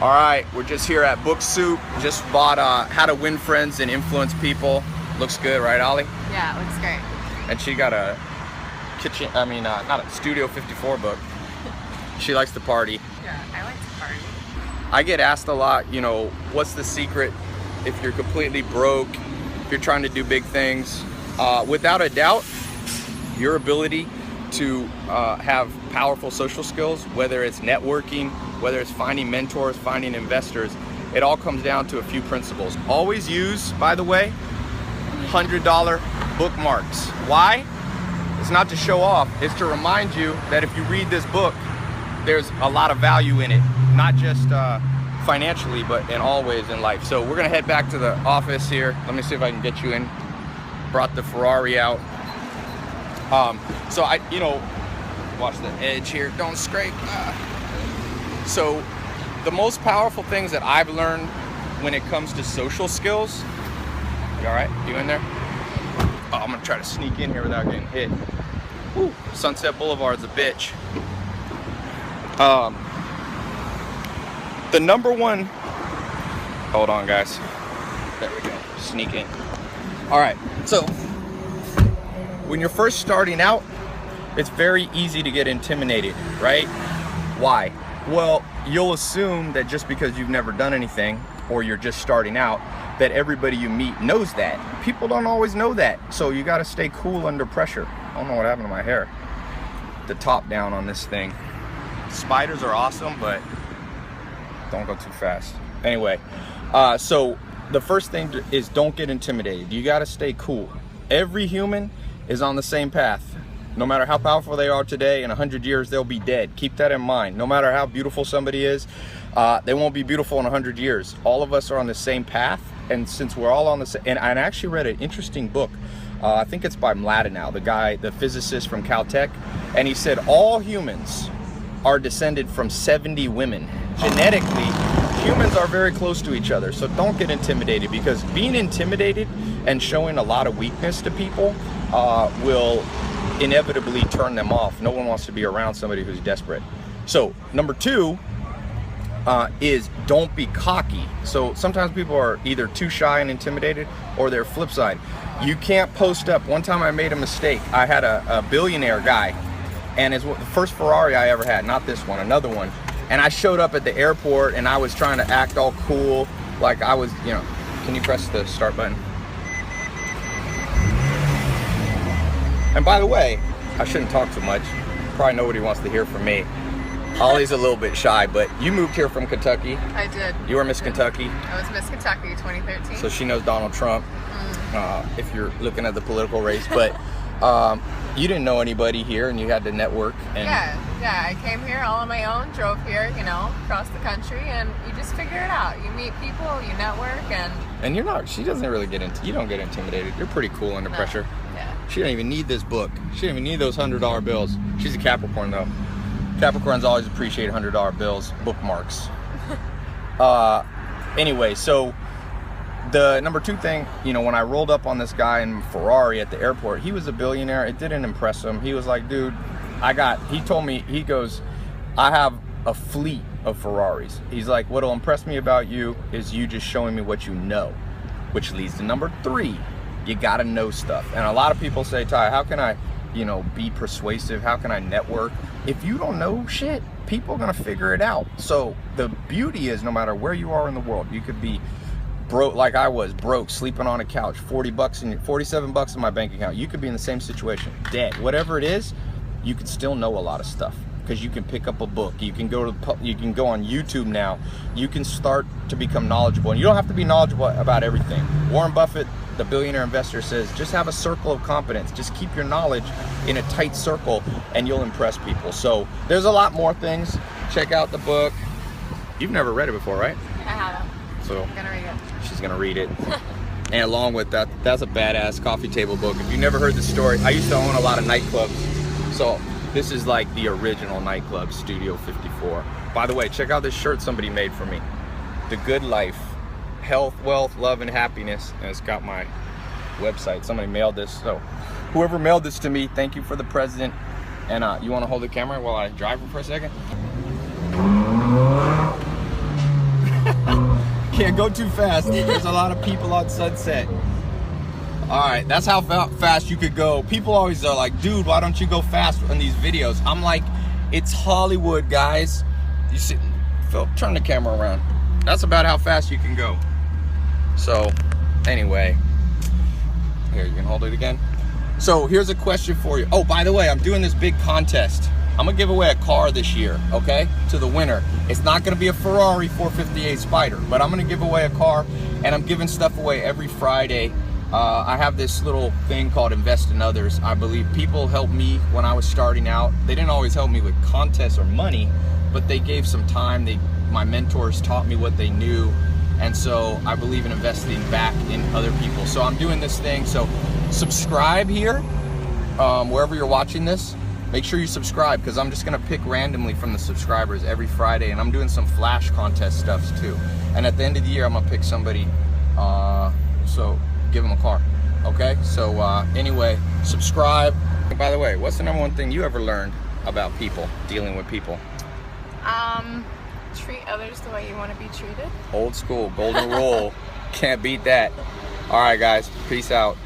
All right, we're just here at Book Soup. Just bought How to Win Friends and Influence People. Looks good, right, Ollie? Yeah, it looks great. And she got a not a Studio 54 book. She likes to party. Yeah, I like to party. I get asked a lot, you know, what's the secret if you're completely broke, if you're trying to do big things? Without a doubt, your ability to have powerful social skills, whether it's networking, whether it's finding mentors, finding investors, it all comes down to a few principles. Always use, by the way, $100 bookmarks. Why? It's not to show off, it's to remind you that if you read this book, there's a lot of value in it, not just financially, but in all ways in life. So we're gonna head back to the office here. Let me see if I can get you in. Brought the Ferrari out. So watch the edge here, don't scrape. So the most powerful things that I've learned when it comes to social skills, you all right, you in there? Oh, I'm gonna try to sneak in here without getting hit. Woo, Sunset Boulevard's a bitch. The number one, hold on guys, there we go, sneak in. All right, so when you're first starting out, it's very easy to get intimidated, right? Why? Well, you'll assume that just because you've never done anything or you're just starting out, that everybody you meet knows that. People don't always know that, so you gotta stay cool under pressure. I don't know what happened to my hair. The top down on this thing. Spiders are awesome, but don't go too fast. Anyway, so the first thing is don't get intimidated. You gotta stay cool. Every human is on the same path. No matter how powerful they are today, in 100 years, they'll be dead. Keep that in mind. No matter how beautiful somebody is, they won't be beautiful in 100 years. All of us are on the same path. And since we're all on the same, and I actually read an interesting book. I think it's by Mladenow, the guy, the physicist from Caltech. And he said all humans are descended from 70 women. Genetically, humans are very close to each other. So don't get intimidated, because being intimidated and showing a lot of weakness to people will inevitably turn them off. No one wants to be around somebody who's desperate. So number two is don't be cocky. So sometimes people are either too shy and intimidated, or their flip side. You can't post up. One time I made a mistake. I had a billionaire guy, and it's the first Ferrari I ever had, not this one, another one. And I showed up at the airport and I was trying to act all cool, like I was, you know, can you press the start button? And by the way, I shouldn't talk too much. Probably nobody wants to hear from me. Ollie's a little bit shy, but you moved here from Kentucky. I did. You were Miss Kentucky. I was Miss Kentucky 2013. So she knows Donald Trump, if you're looking at the political race. But you didn't know anybody here, and you had to network. And yeah, I came here all on my own, drove here, you know, across the country, and you just figure it out. You meet people, you network, and you're not, she doesn't really you don't get intimidated. You're pretty cool under pressure. Yeah. She don't even need this book. She don't even need those $100 bills. She's a Capricorn though. Capricorns always appreciate $100 bills, bookmarks. Anyway, so the number two thing, you know, when I rolled up on this guy in Ferrari at the airport, he was a billionaire. It didn't impress him. He was like, dude, he told me, he goes, I have a fleet of Ferraris. He's like, what'll impress me about you is you just showing me what you know, which leads to number three. You gotta know stuff. And a lot of people say, Ty, how can I, you know, be persuasive? How can I network? If you don't know shit, people are gonna figure it out. So the beauty is, no matter where you are in the world, you could be broke, like I was, broke, sleeping on a couch, 47 bucks in my bank account. You could be in the same situation, dead. Whatever it is, you could still know a lot of stuff, because you can pick up a book. You can go on YouTube now. You can start to become knowledgeable, and you don't have to be knowledgeable about everything. Warren Buffett, the billionaire investor, says just have a circle of competence. Just keep your knowledge in a tight circle and you'll impress people. So there's a lot more things. Check out the book. You've never read it before, right? I haven't. So I'm gonna read it. She's gonna read it. And along with that, that's a badass coffee table book. If you never heard the story, I used to own a lot of nightclubs. So this is like the original nightclub, Studio 54. By the way, check out this shirt somebody made for me. The Good Life. Health, wealth, love, and happiness. And it's got my website. Somebody mailed this. So whoever mailed this to me, thank you for the present. And you want to hold the camera while I drive for a second? can't go too fast. There's a lot of people on Sunset. All right, that's how fast you could go. People always are like, dude, why don't you go fast on these videos? I'm like, it's Hollywood, guys. You see, Phil, turn the camera around. That's about how fast you can go. So, anyway, here, you can hold it again. So here's a question for you. Oh, by the way, I'm doing this big contest. I'm gonna give away a car this year, okay, to the winner. It's not gonna be a Ferrari 458 Spider, but I'm gonna give away a car, and I'm giving stuff away every Friday. I have this little thing called Invest in Others. I believe people helped me when I was starting out. They didn't always help me with contests or money, but they gave some time. My mentors taught me what they knew, and so I believe in investing back in other people. So I'm doing this thing. So subscribe here, wherever you're watching this. Make sure you subscribe, because I'm just gonna pick randomly from the subscribers every Friday, and I'm doing some flash contest stuffs too. And at the end of the year, I'm gonna pick somebody, so give them a car. Okay, so anyway, subscribe. And by the way, what's the #1 thing you ever learned about people, dealing with people? Treat others the way you want to be treated. Old school, golden rule. Can't beat that. All right, guys, peace out.